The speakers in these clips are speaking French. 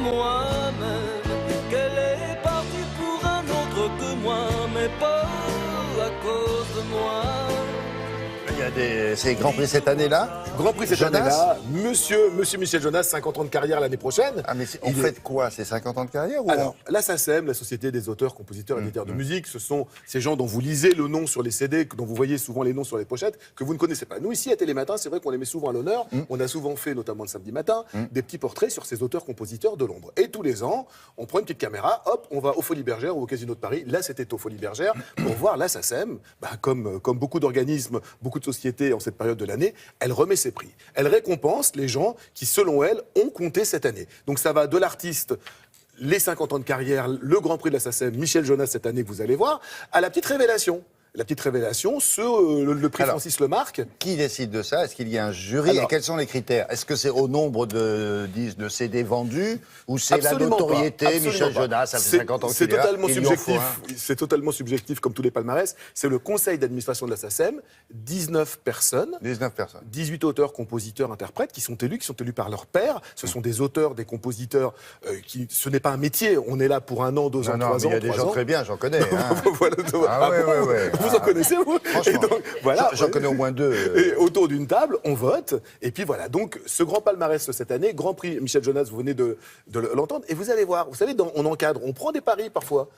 moi-même qu'elle est partie pour un autre que moi, mais pas à cause de moi. Il y a ces Grands Prix cette année-là. Grand Prix cette année-là, monsieur Michel Jonas, 50 ans de carrière l'année prochaine. Ah, mais on fait quoi? C'est 50 ans de carrière ou Alors, la SACEM, la Société des auteurs, compositeurs et éditeurs de musique, ce sont ces gens dont vous lisez le nom sur les CD, dont vous voyez souvent les noms sur les pochettes, que vous ne connaissez pas. Nous, ici, à Télématin, c'est vrai qu'on les met souvent à l'honneur. On a souvent fait, notamment le samedi matin, des petits portraits sur ces auteurs-compositeurs de l'ombre. Et tous les ans, on prend une petite caméra, hop, on va au Folies Bergères ou au Casino de Paris. Là, c'était au Folies Bergères pour voir la SACEM, comme beaucoup d'organismes, beaucoup de sociétés en cette période de l'année, elle remet ses prix. Elle récompense les gens qui, selon elle, ont compté cette année. Donc ça va de l'artiste, les 50 ans de carrière, le Grand Prix de la SACEM, Michel Jonas cette année que vous allez voir, à la petite révélation. La petite révélation, le prix Francis Lemarque. Qui décide de ça? Est-ce qu'il y a un jury? Et quels sont les critères? Est-ce que c'est au nombre de CD vendus? Ou c'est la notoriété? Michel Jonas, ça fait 50 ans qu'il est là. Totalement subjectif. C'est totalement subjectif, comme tous les palmarès. C'est le conseil d'administration de la SACEM. 19 personnes. 19 personnes. 18 auteurs, compositeurs, interprètes qui sont élus par leur pairs. Ce sont des auteurs, des compositeurs. Ce n'est pas un métier. On est là pour 1 an, 2 ans, 3 ans. Il y a des gens très bien, j'en connais. Ouais. Vous en connaissez, vous? Franchement, voilà, j'en connais au moins 2. Et autour d'une table, on vote. Et puis voilà, donc ce grand palmarès cette année, Grand Prix Michel Jonas, vous venez de l'entendre. Et vous allez voir, vous savez, on encadre, on prend des paris parfois.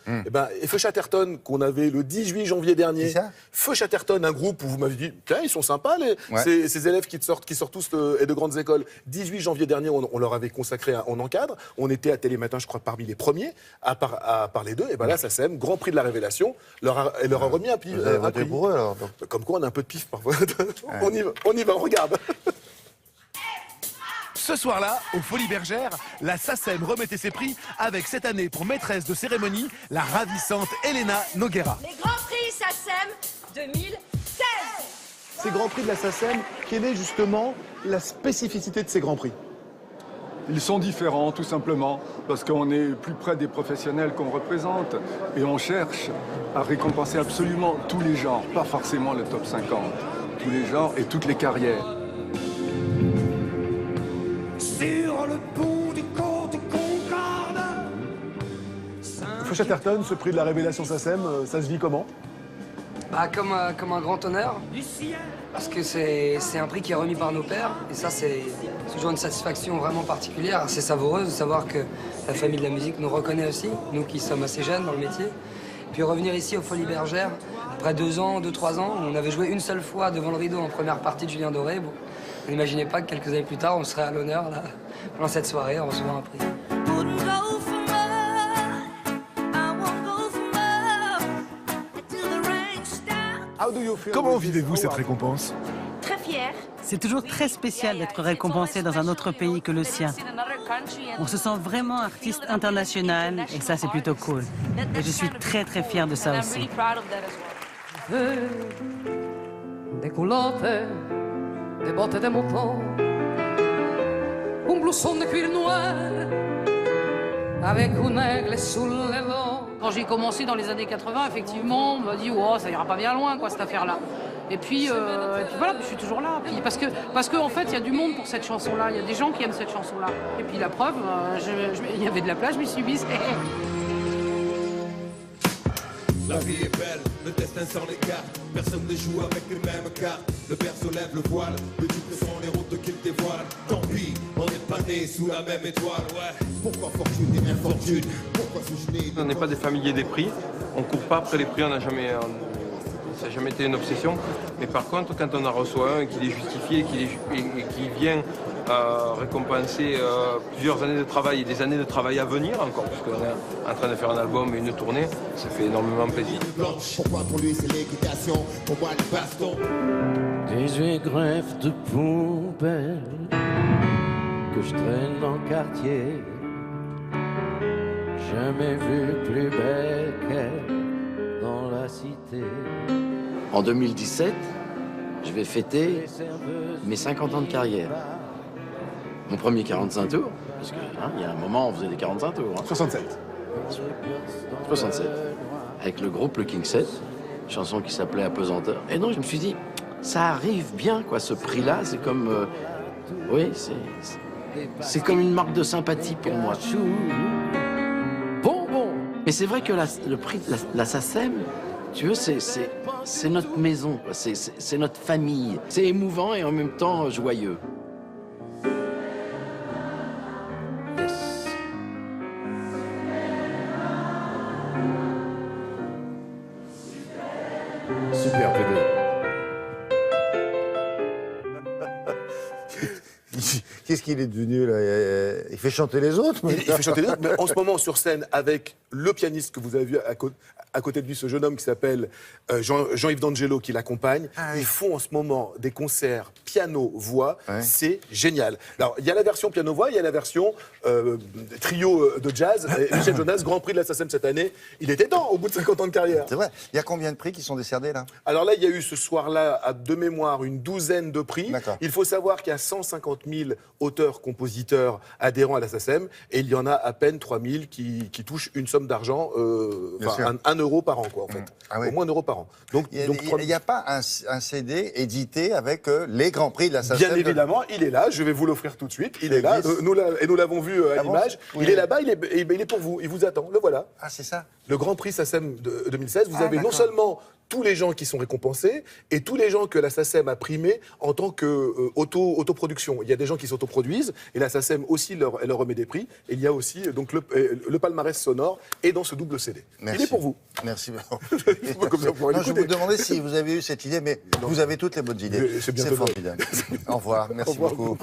Et Feu Chatterton, qu'on avait le 18 janvier dernier. Feu Chatterton, un groupe où vous m'avez dit, tiens, ils sont sympas, ces élèves qui sortent tous de grandes écoles. 18 janvier dernier, on leur avait consacré on encadre. On était à Télématin, je crois, parmi les premiers à parler d'eux. Et ben là, ça s'aime, Grand Prix de la Révélation. Elle leur a remis un prix. Vous avez voté pour eux, alors? Comme quoi, on a un peu de pif parfois. On y va, on regarde. Ce soir-là, aux Folies Bergères, la SACEM remettait ses prix avec cette année pour maîtresse de cérémonie, la ravissante Elena Noguera. Les Grands Prix SACEM 2016. Ces Grands Prix de la SACEM, quelle est justement la spécificité de ces Grands Prix? Ils sont différents, tout simplement, parce qu'on est plus près des professionnels qu'on représente et on cherche à récompenser absolument tous les genres, pas forcément le top 50, tous les genres et toutes les carrières. Sur le pont du Côte Concorde. Feu Chatterton, ce prix de la Révélation SACEM, ça se vit comment? Comme un grand honneur, parce que c'est un prix qui est remis par nos pairs, et ça c'est toujours une satisfaction vraiment particulière, assez savoureuse de savoir que la famille de la musique nous reconnaît aussi, nous qui sommes assez jeunes dans le métier. Puis revenir ici aux Folies Bergères, après 2 ans, 2-3 ans, on avait joué une seule fois devant le rideau en première partie de Julien Doré. Bon, on n'imaginait pas que quelques années plus tard, on serait à l'honneur là, pendant cette soirée en recevant un prix. Comment vivez-vous cette récompense? Très fière. C'est toujours très spécial d'être récompensé dans un autre pays que le sien. On se sent vraiment artiste international et ça, c'est plutôt cool. Et je suis très, très fière de ça aussi. Des culottes, des bottes de moto, un blouson de cuir noir, avec une aigle sous le dos. Quand j'ai commencé dans les années 80, effectivement, on m'a dit oh, ça ira pas bien loin, quoi, cette affaire-là. Et puis voilà, je suis toujours là. Puis parce que en fait, il y a du monde pour cette chanson-là. Il y a des gens qui aiment cette chanson-là. Et puis la preuve, il y avait de la place, je m'y suis mise. La vie est belle, le destin s'en écarte. Personne ne joue avec les mêmes cartes. Le berceau lève le voile, le duc sont les routes qu'il dévoile. Tant pis, on n'est pas nés sous la même étoile. Ouais. Pourquoi fortune et infortune? Pourquoi suis-je né? On n'est pas des familiers des prix. On court pas après les prix, ça n'a jamais été une obsession. Mais par contre, quand on en reçoit un qui est justifié et qui vient récompenser plusieurs années de travail et des années de travail à venir encore, parce qu'on est en train de faire un album et une tournée, ça fait énormément plaisir. Pourquoi pour lui c'est l'équitation, pour moi les bastons. 18 greffes de poubelle que je traîne dans le quartier. Jamais vu plus belle qu'elle dans la cité. En 2017, je vais fêter mes 50 ans de carrière. Mon premier 45 tours, parce qu'il y a un moment, on faisait des 45 tours. 67. 67. Avec le groupe Le King 7, chanson qui s'appelait Apesanteur. Et donc, je me suis dit, ça arrive bien, quoi, ce prix-là. C'est comme... oui, C'est comme une marque de sympathie pour moi. Mais c'est vrai que le prix de la SACEM, tu veux, c'est notre maison, c'est notre famille. C'est émouvant et en même temps joyeux. Super, PD. Qu'est-ce qu'il est devenu là? Il fait chanter les autres. Il fait chanter les autres, mais en ce moment sur scène avec le pianiste que vous avez vu à côté de lui, ce jeune homme qui s'appelle Jean-Yves D'Angelo qui l'accompagne. Ils font en ce moment des concerts piano-voix. C'est génial. Alors, il y a la version piano-voix, il y a la version trio de jazz. Et Michel Jonas, Grand Prix de la SACEM cette année, il était temps au bout de 50 ans de carrière. C'est vrai. Il y a combien de prix qui sont décernés là? Alors là, il y a eu ce soir-là, de mémoire, une douzaine de prix. Il faut savoir qu'il y a 150 000 auteurs, compositeurs adhérents à la SACEM et il y en a à peine 3 000 qui touchent une somme d'argent, 1 euro par an, quoi, en fait. Au moins 1 euro par an. Donc, il n'y a pas un CD édité avec les Grands Prix de la SACEM? Bien évidemment, il est là, je vais vous l'offrir tout de suite. Il est là, nous l'avons vu à l'image. Il est là-bas, il est pour vous, il vous attend, le voilà. Ah, c'est ça. Le Grand Prix SACEM de 2016, vous avez non seulement tous les gens qui sont récompensés et tous les gens que la SACEM a primés en tant qu'autoproduction. Il y a des gens qui s'autoproduisent et la SACEM aussi elle leur remet des prix. Et il y a aussi donc le palmarès sonore est dans ce double CD. Merci. Il est pour vous. Merci. Comme ça, non, je vous demandais si vous avez eu cette idée, mais vous avez toutes les bonnes idées. C'est formidable. Au revoir. Merci beaucoup.